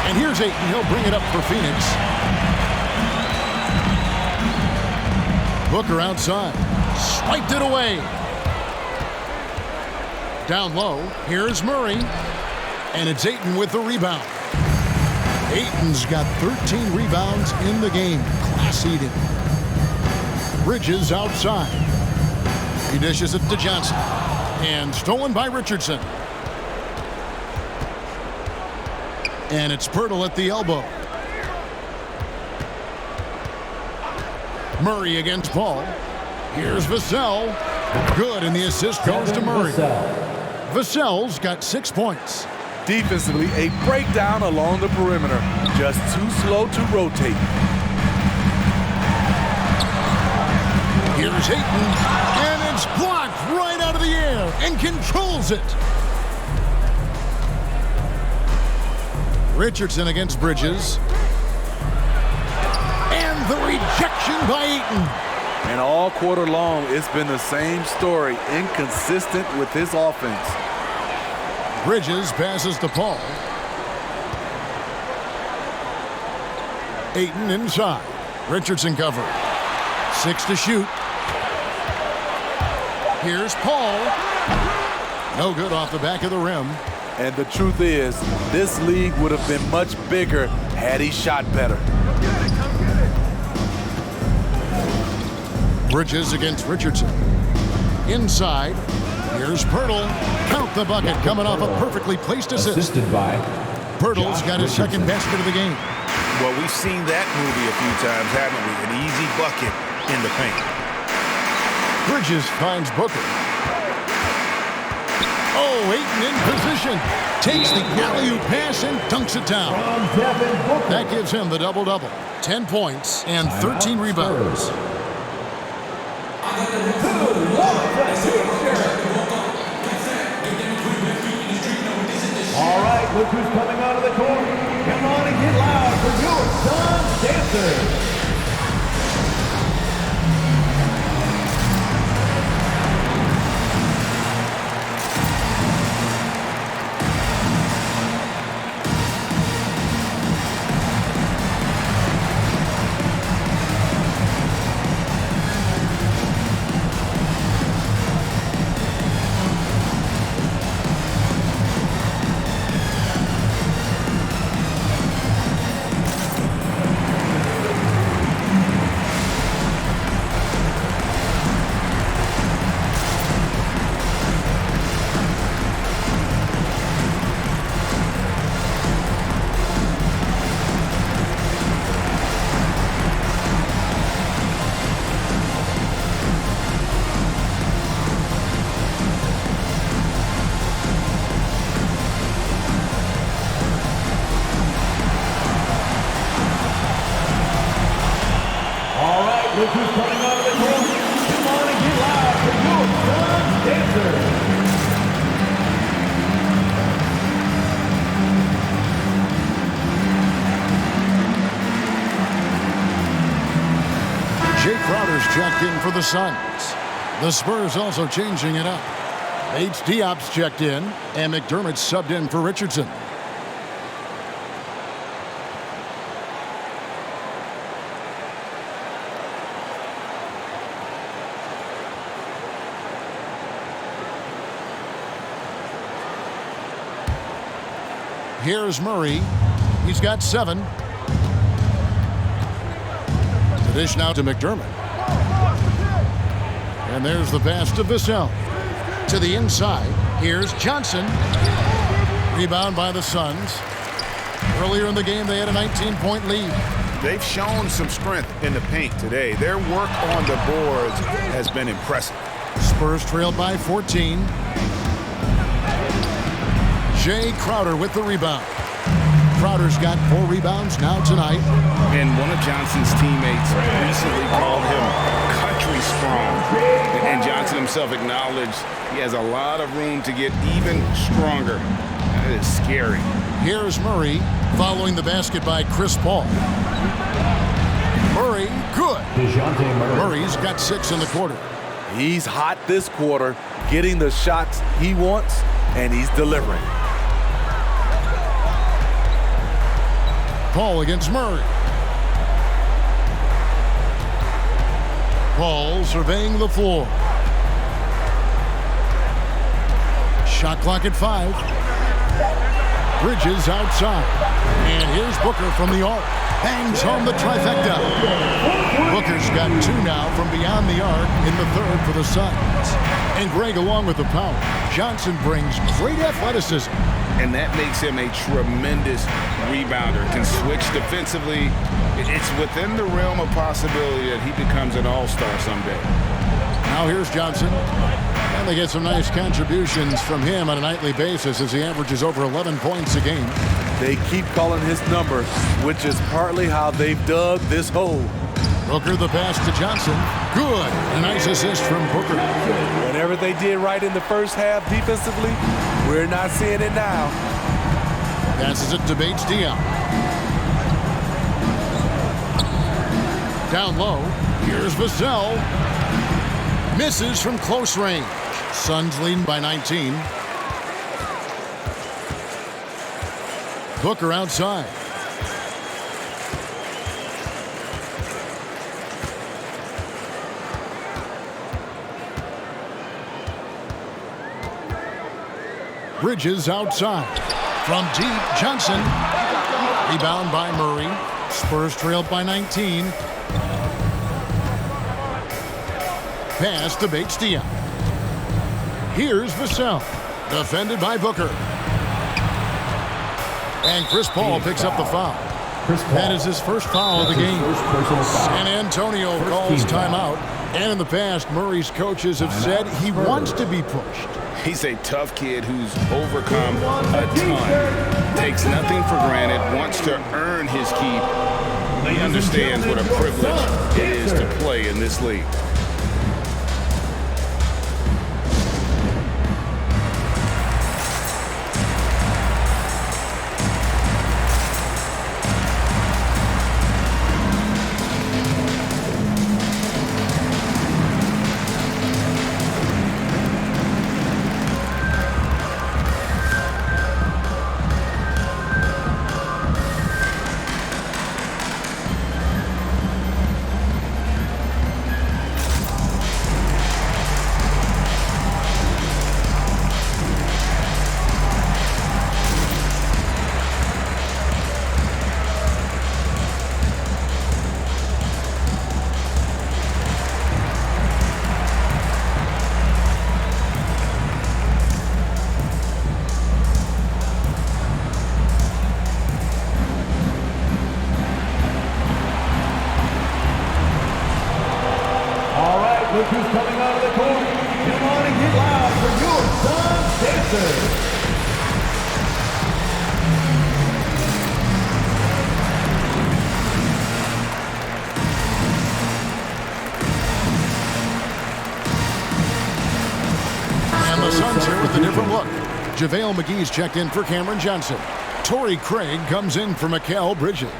And here's Ayton. He'll bring it up for Phoenix. Booker outside. Swiped it away. Down low. Here's Murray. And it's Ayton with the rebound. Ayton's got 13 rebounds in the game. Class eating. Bridges outside. He dishes it to Johnson. And stolen by Richardson. And it's Pirtle at the elbow. Murray against Paul. Here's Vassell. Good, and the assist goes to Murray. Vassell's got 6 points. Defensively, a breakdown along the perimeter. Just too slow to rotate. Here's Ayton, and it's blocked right out of the air and controls it. Richardson against Bridges. And the rejection by Ayton. And all quarter long, it's been the same story, inconsistent with his offense. Bridges passes to Paul. Ayton inside. Richardson cover. 6 to shoot. Here's Paul. No good off the back of the rim. And the truth is, this league would have been much bigger had he shot better. Bridges against Richardson. Inside. Here's Pirtle. Count the bucket coming off a perfectly placed assist. Assisted by Pirtle's got his second basket of the game. Well, we've seen that movie a few times, haven't we? An easy bucket in the paint. Bridges finds Booker. Oh, Ayton in position. Takes the alley-oop pass and dunks it down. That gives him the double-double. 10 points and 13 rebounds. All right, look who's coming out of the court. Come on and get loud for your Sun Dancers. Look who's coming out of the court. Come on and get loud for your Sun Dancers. Jay Crowder's checked in for the Suns. The Spurs also changing it up. H. Diop's checked in, and McDermott's subbed in for Richardson. Here's Murray. He's got 7. The dish now to McDermott. And there's the pass to Vassell. To the inside. Here's Johnson. Rebound by the Suns. Earlier in the game, they had a 19-point lead. They've shown some strength in the paint today. Their work on the boards has been impressive. Spurs trailed by 14. Jay Crowder with the rebound. Crowder's got 4 rebounds now tonight. And one of Johnson's teammates recently called him country strong. And Johnson himself acknowledged he has a lot of room to get even stronger. That is scary. Here's Murray following the basket by Chris Paul. Murray, good. Murray's got 6 in the quarter. He's hot this quarter, getting the shots he wants, and he's delivering. Paul against Murray. Paul surveying the floor. Shot clock at 5. Bridges outside. And here's Booker from the arc. Hangs home the trifecta. Booker's got 2 now from beyond the arc in the 3rd for the Suns. And Greg along with the power. Johnson brings great athleticism. And that makes him a tremendous rebounder. Can switch defensively. It's within the realm of possibility that he becomes an all-star someday. Now here's Johnson. And they get some nice contributions from him on a nightly basis as he averages over 11 points a game. They keep calling his number, which is partly how they've dug this hole. Booker the pass to Johnson. Good. A nice assist from Booker. Whatever they did right in the first half defensively, we're not seeing it now. Passes it to Bates-Diop. Down low. Here's Vassell. Misses from close range. Suns leading by 19. Booker outside. Bridges outside. From deep, Johnson. Rebound by Murray. Spurs trailed by 19. Pass to Bates-Diop. Here's Vassell. Defended by Booker. And Chris Paul picks up the foul. That is his first foul of the game. San Antonio calls timeout. And in the past, Murray's coaches have said he wants to be pushed. He's a tough kid who's overcome a ton. Takes nothing for granted, wants to earn his keep. He understands what a privilege it is to play in this league. Look who's coming out of the court. Come on and get loud for your Suns dancers. And the Suns here with a different look. JaVale McGee's checked in for Cameron Johnson. Torrey Craig comes in for Mikal Bridges.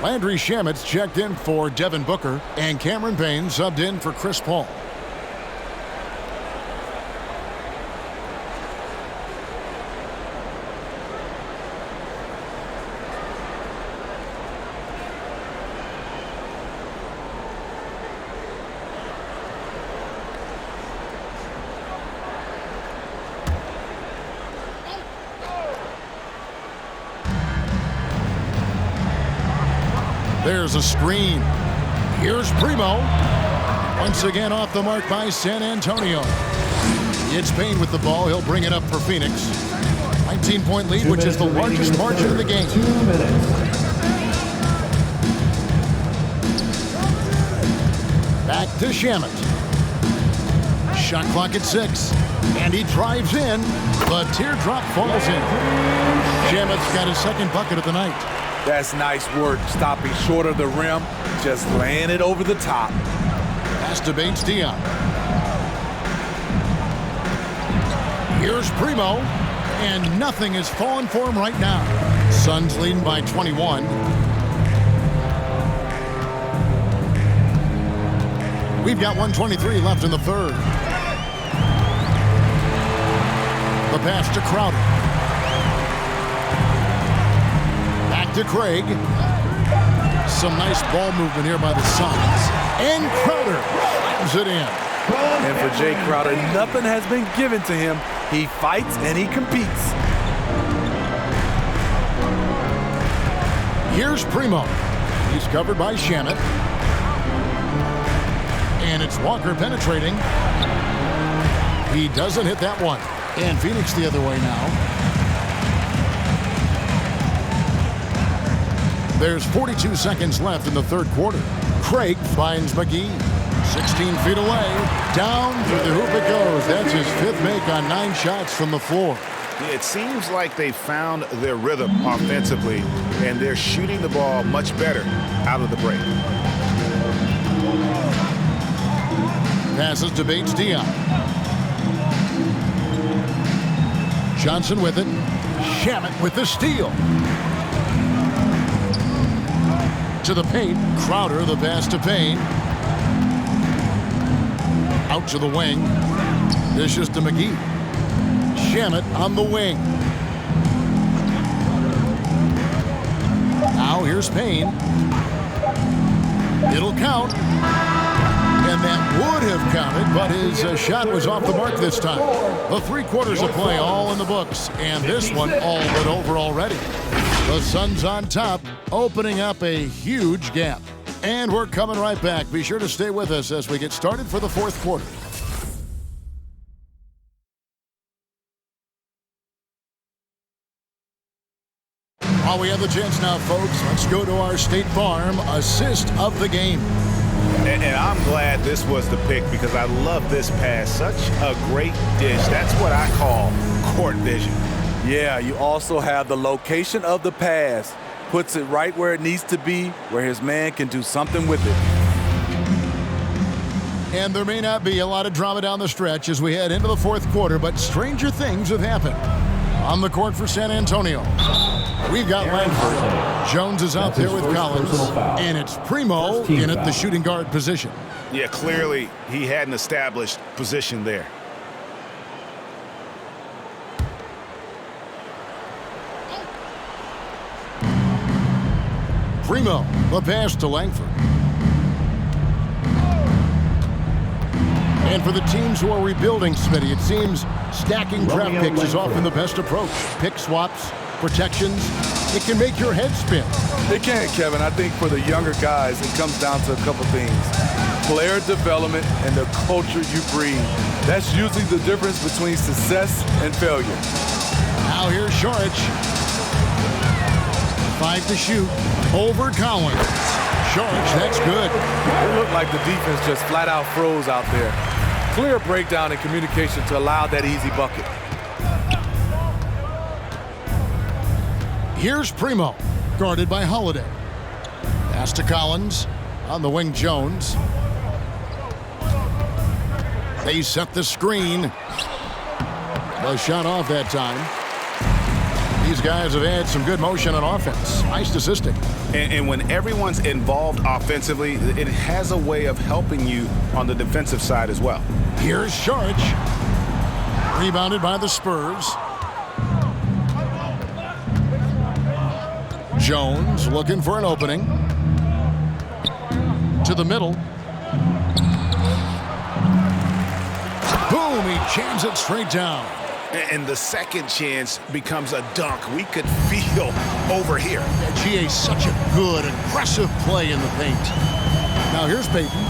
Landry Shamet's checked in for Devin Booker, and Cameron Payne subbed in for Chris Paul. There's a screen. Here's Primo. Once again off the mark by San Antonio. It's Payne with the ball. He'll bring it up for Phoenix. 19-point lead, which is the largest margin of the game. 2 minutes. Back to Shamet. Shot clock at 6. And he drives in. The teardrop falls in. Shamet's got his second bucket of the night. That's nice work, stopping short of the rim, just laying it over the top. Pass to Bates-Diop. Here's Primo, and nothing is falling for him right now. Suns leading by 21. We've got 1:23 left in the third. The pass to Crowder. To Craig. Some nice ball movement here by the Suns. And Crowder slams it in. And for Jay Crowder, nothing has been given to him. He fights and he competes. Here's Primo. He's covered by Shamet. And it's Walker penetrating. He doesn't hit that one. And Phoenix the other way now. There's 42 seconds left in the third quarter. Craig finds McGee. 16 feet away. Down through the hoop it goes. That's his fifth make on 9 shots from the floor. It seems like they found their rhythm offensively, and they're shooting the ball much better out of the break. Passes to Bates-Diop. Johnson with it. Shamet with the steal. To the paint. Crowder, the pass to Payne. Out to the wing. Dishes to McGee. Shamet on the wing. Now here's Payne. It'll count. And that would have counted, but his shot was off the mark this time. The 3 quarters of play all in the books, and this one all but over already. The Suns on top, opening up a huge gap. And we're coming right back. Be sure to stay with us as we get started for the 4th quarter. While we have the chance now, folks, let's go to our State Farm assist of the game. And I'm glad this was the pick because I love this pass. Such a great dish. That's what I call court vision. Yeah, you also have the location of the pass. Puts it right where it needs to be, where his man can do something with it. And there may not be a lot of drama down the stretch as we head into the 4th quarter, but stranger things have happened. On the court for San Antonio, we've got Langford. Jones is out there with Collins, and it's Primo in at the shooting guard position. Yeah, clearly he had an established position there. Primo, the pass to Langford. And for the teams who are rebuilding, Smitty, it seems stacking draft picks is often the best approach. Pick swaps, protections, it can make your head spin. It can, Kevin. I think for the younger guys, it comes down to a couple things. Player development and the culture you breed. That's usually the difference between success and failure. Now here's Šarić. 5 to shoot. Over Collins. Šarić, that's good. It looked like the defense just flat out froze out there. Clear breakdown in communication to allow that easy bucket. Here's Primo, guarded by Holiday. Pass to Collins. On the wing, Jones. They set the screen. The shot off that time. These guys have had some good motion on offense. Nice assisting. And when everyone's involved offensively, it has a way of helping you on the defensive side as well. Here's Šarić. Rebounded by the Spurs. Jones looking for an opening. To the middle. Boom, he jams it straight down. And the second chance becomes a dunk. We could feel over here. GA, such a good, aggressive play in the paint. Now here's Payton.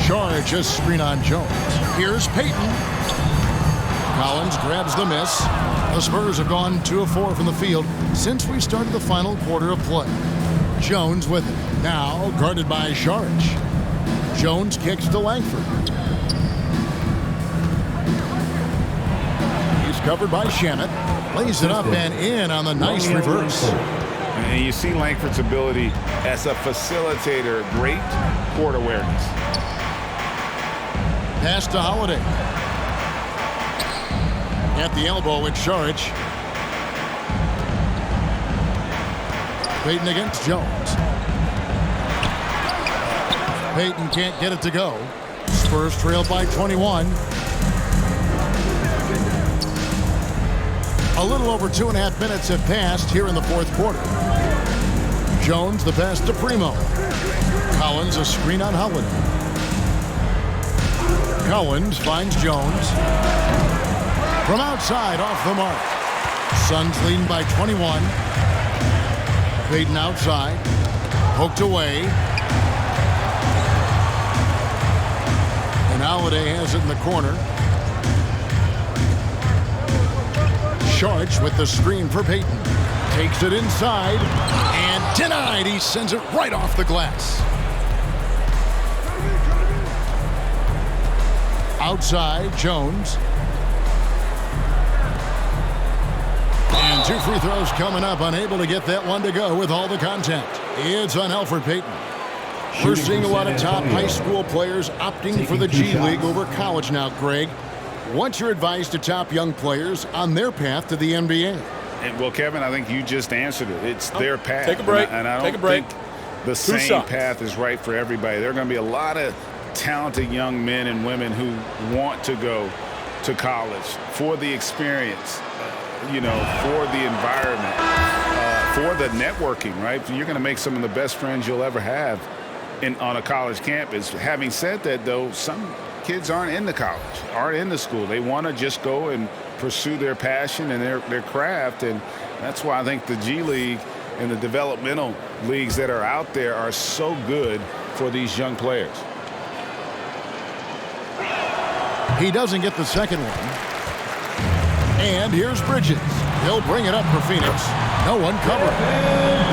Šarić just screen on Jones. Here's Payton. Collins grabs the miss. The Spurs have gone 2 of 4 from the field since we started the final quarter of play. Jones with it. Now guarded by Šarić. Jones kicks to Langford. Covered by Shamet. Lays it up and in on the nice reverse. And you see Langford's ability as a facilitator. Great court awareness. Pass to Holiday. At the elbow with Šarić. Payton against Jones. Payton can't get it to go. Spurs trail by 21. A little over 2.5 minutes have passed here in the 4th quarter. Jones the pass to Primo. Collins a screen on Holiday. Collins finds Jones. From outside off the mark. Suns leading by 21. Payton outside. Poked away. And Holiday has it in the corner. Šarić with the screen for Payton. Takes it inside and denied. He sends it right off the glass. Outside, Jones. And 2 free throws coming up. Unable to get that one to go with all the contact. It's on Elfrid Payton. We're seeing a lot of top high school players opting for the G League over college now, Greg. What's your advice to top young players on their path to the NBA? And well, Kevin, I think you just answered it. It's their path. Take a break. And I don't think the same path is right for everybody. There are going to be a lot of talented young men and women who want to go to college for the experience, you know, for the environment, for the networking, right? You're going to make some of the best friends you'll ever have on a college campus. Having said that, though, some kids aren't into college, aren't into school. They want to just go and pursue their passion and their craft, and that's why I think the G League and the developmental leagues that are out there are so good for these young players. He doesn't get the second one. And here's Bridges. He'll bring it up for Phoenix. No one covered.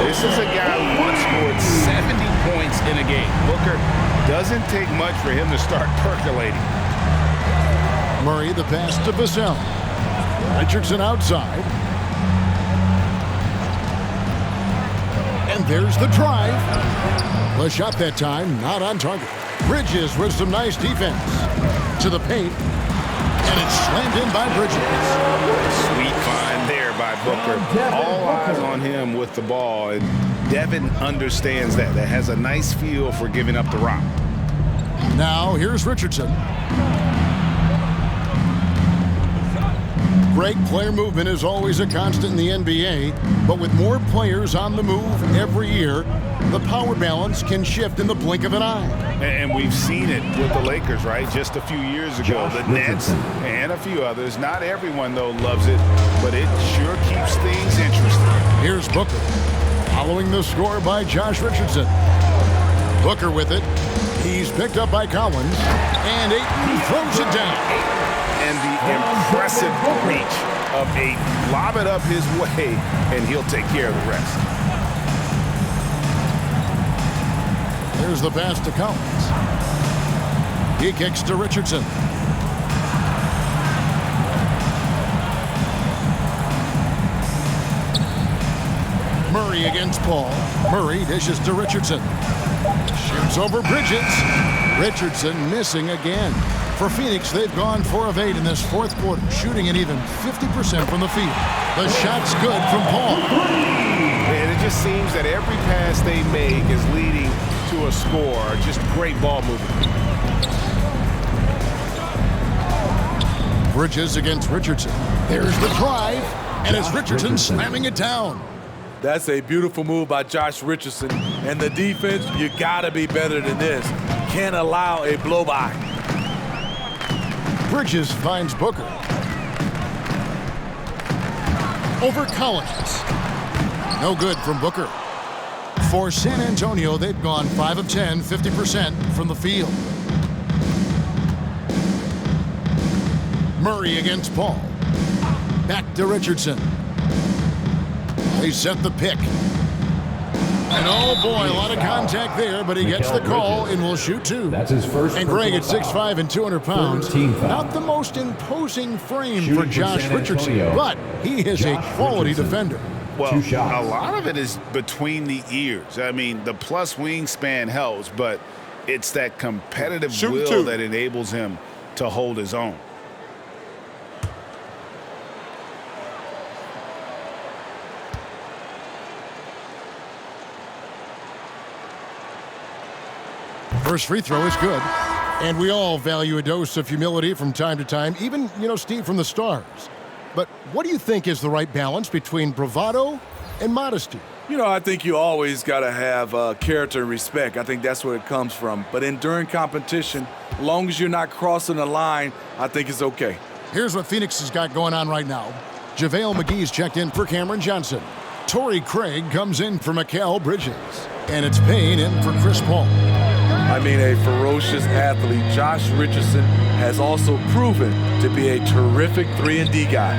This is a guy who once scored 70 points in a game. Booker, doesn't take much for him to start percolating. Murray the pass to Vassell. Richardson outside. And there's the drive. The shot that time, not on target. Bridges with some nice defense. To the paint. And it's slammed in by Bridges. Sweet find there by Booker. All eyes on him with the ball. And Devin understands that. That has a nice feel for giving up the rock. Now here's Richardson. Great player movement is always a constant in the NBA, but with more players on the move every year, the power balance can shift in the blink of an eye. And we've seen it with the Lakers, right? Just a few years ago, the Nets and a few others. Not everyone, though, loves it, but it sure keeps things interesting. Here's Booker, following the score by Josh Richardson. Booker with it. He's picked up by Collins, and Ayton throws it down. And the impressive reach of Ayton. Lob it up his way, and he'll take care of the rest. There's the pass to Collins. He kicks to Richardson. Murray against Paul. Murray dishes to Richardson. Shoots over Bridges. Richardson missing again. For Phoenix, they've gone 4 of 8 in this fourth quarter, shooting an even 50% from the field. The shot's good from Paul. And it just seems that every pass they make is leading to a score. Just great ball movement. Bridges against Richardson. There's the drive, and it's Richardson slamming it down. That's a beautiful move by Josh Richardson. And the defense, you gotta be better than this. Can't allow a blow-by. Bridges finds Booker. Over Collins. No good from Booker. For San Antonio, they've gone 5 of 10, 50% from the field. Murray against Paul. Back to Richardson. They set the pick. And oh boy, a lot of contact there, but he gets the call and will shoot 2. That's his first. And Greg at 6'5" and 200 pounds. Not the most imposing frame for Josh Richardson, but he is a quality defender. Well, a lot of it is between the ears. I mean, the plus wingspan helps, but it's that competitive will that enables him to hold his own. First free throw is good. And we all value a dose of humility from time to time, even, Steve, from the stars. But what do you think is the right balance between bravado and modesty? I think you always got to have character and respect. I think that's where it comes from. But during competition, as long as you're not crossing the line, I think it's okay. Here's what Phoenix has got going on right now. JaVale McGee's checked in for Cameron Johnson. Torrey Craig comes in for Mikal Bridges. And it's Payne in for Chris Paul. I mean, a ferocious athlete. Josh Richardson has also proven to be a terrific 3-and-D guy.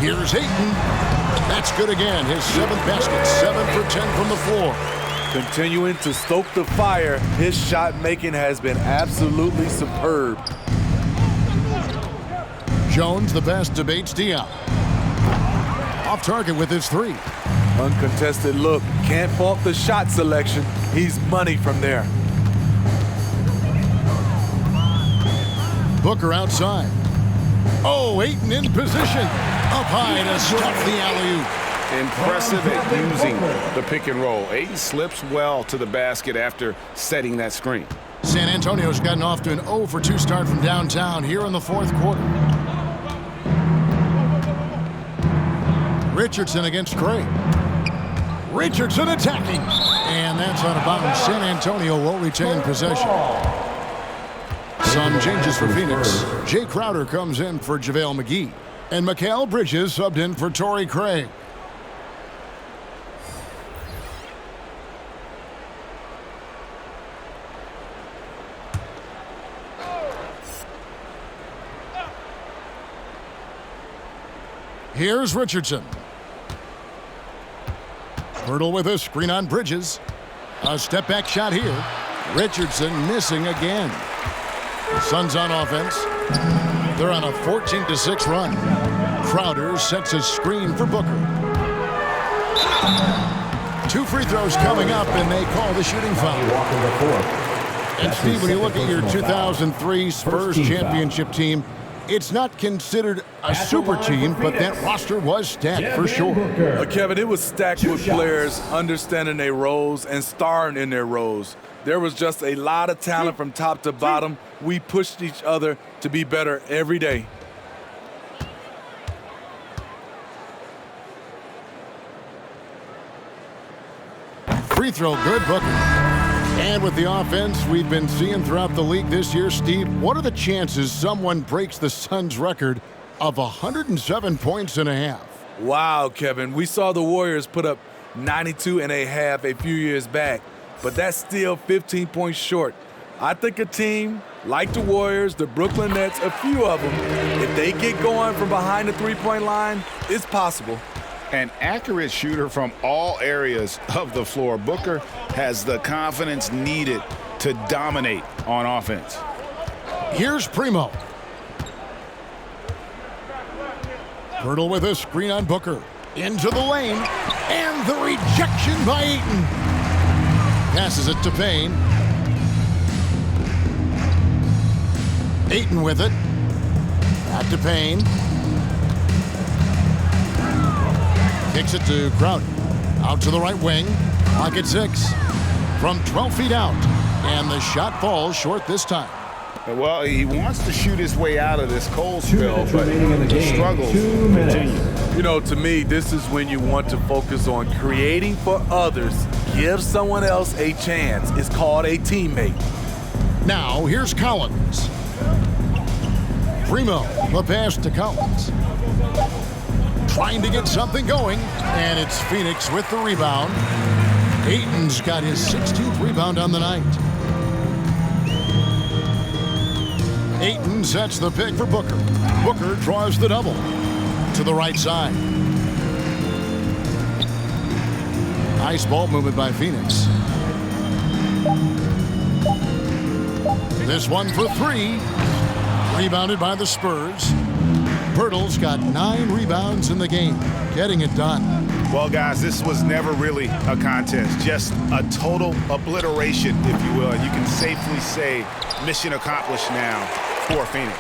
Here's Ayton. That's good again. His 7th basket, 7 for 10 from the floor. Continuing to stoke the fire, his shot making has been absolutely superb. Jones, the best, debates Dion. Off target with his 3. Uncontested look. Can't fault the shot selection. He's money from there. Booker outside. Oh, Ayton in position. Up high to stuff the alley-oop. Impressive at using the pick and roll. Ayton slips well to the basket after setting that screen. San Antonio's gotten off to an 0 for 2 start from downtown here in the fourth quarter. Richardson against Craig. Richardson attacking. And that's out of bounds. San Antonio will retain possession. Some changes for Phoenix. Jay Crowder comes in for JaVale McGee. And Mikal Bridges subbed in for Torrey Craig. Here's Richardson. Hurdle with a screen on Bridges. A step-back shot here. Richardson missing again. The Suns on offense. They're on a 14-6 run. Crowder sets a screen for Booker. 2 free throws coming up, and they call the shooting foul. And Steve, when you look at your 2003 Spurs championship team, it's not considered a super team, but that roster was stacked for sure. Kevin, it was stacked with players understanding their roles and starring in their roles. There was just a lot of talent from top to bottom. We pushed each other to be better every day. Free throw good, Booker. And with the offense we've been seeing throughout the league this year, Steve, what are the chances someone breaks the Suns' record of 107 points and a half? Wow, Kevin. We saw the Warriors put up 92 and a half a few years back, but that's still 15 points short. I think a team like the Warriors, the Brooklyn Nets, a few of them, if they get going from behind the three-point line, it's possible. An accurate shooter from all areas of the floor. Booker has the confidence needed to dominate on offense. Here's Primo. Hurdle with a screen on Booker. Into the lane. And the rejection by Ayton. Passes it to Payne. Ayton with it. Back to Payne. Kicks it to Crowder. Out to the right wing. Pocket 6. From 12 feet out. And the shot falls short this time. Well, he wants to shoot his way out of this cold spell, but the struggles continue. You know, to me, this is when you want to focus on creating for others. Give someone else a chance. It's called a teammate. Now, here's Collins. Primo, the pass to Collins. Trying to get something going, and it's Phoenix with the rebound. Ayton's got his 16th rebound on the night. Ayton sets the pick for Booker. Booker draws the double to the right side. Nice ball movement by Phoenix. This one for 3. Rebounded by the Spurs. Pirtle's got 9 rebounds in the game, getting it done. Well, guys, this was never really a contest, just a total obliteration, if you will. And you can safely say mission accomplished now for Phoenix.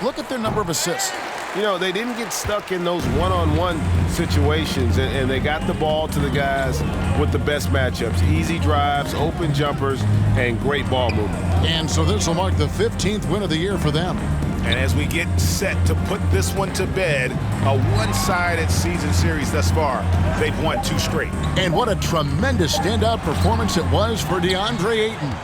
Look at their number of assists. You know, they didn't get stuck in those one-on-one situations, and they got the ball to the guys with the best matchups. Easy drives, open jumpers, and great ball movement. And so this will mark the 15th win of the year for them. And as we get set to put this one to bed, a one-sided season series thus far, they've won 2 straight. And what a tremendous standout performance it was for DeAndre Ayton.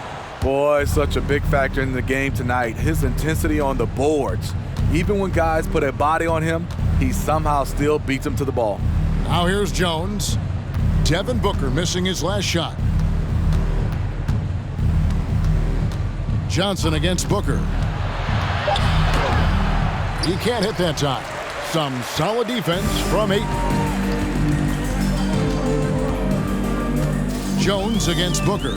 Boy, such a big factor in the game tonight. His intensity on the boards. Even when guys put a body on him, he somehow still beats them to the ball. Now here's Jones. Devin Booker missing his last shot. Johnson against Booker. He can't hit that time. Some solid defense from Ayton. Jones against Booker.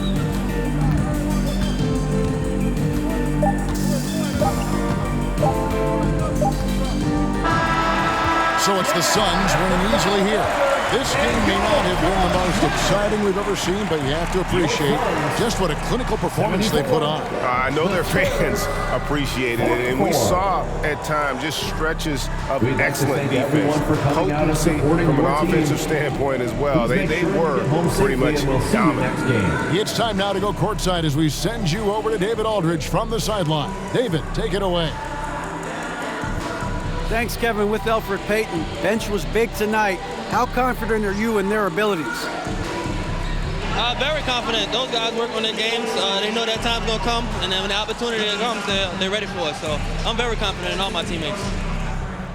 So it's the Suns winning easily here. This game may not have been the most exciting we've ever seen, but you have to appreciate just what a clinical performance they put on. I know their fans appreciated it, and we saw at times just stretches of excellent defense, potency from an offensive standpoint as well. They were pretty much dominant. It's time now to go courtside as we send you over to David Aldridge from the sideline. David, take it away. Thanks, Kevin. With Elfrid Payton, bench was big tonight. How confident are you in their abilities? Very confident. Those guys work on their games. They know that time's going to come, and then when the opportunity comes, they're ready for it. So I'm very confident in all my teammates.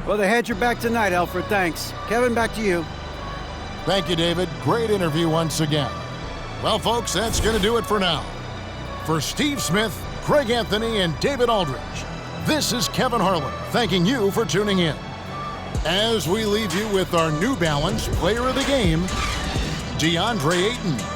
Well, they had your back tonight, Elfrid. Thanks. Kevin, back to you. Thank you, David. Great interview once again. Well, folks, that's going to do it for now. For Steve Smith, Greg Anthony, and David Aldridge, this is Kevin Harlan thanking you for tuning in. As we leave you with our New Balance Player of the Game, DeAndre Ayton.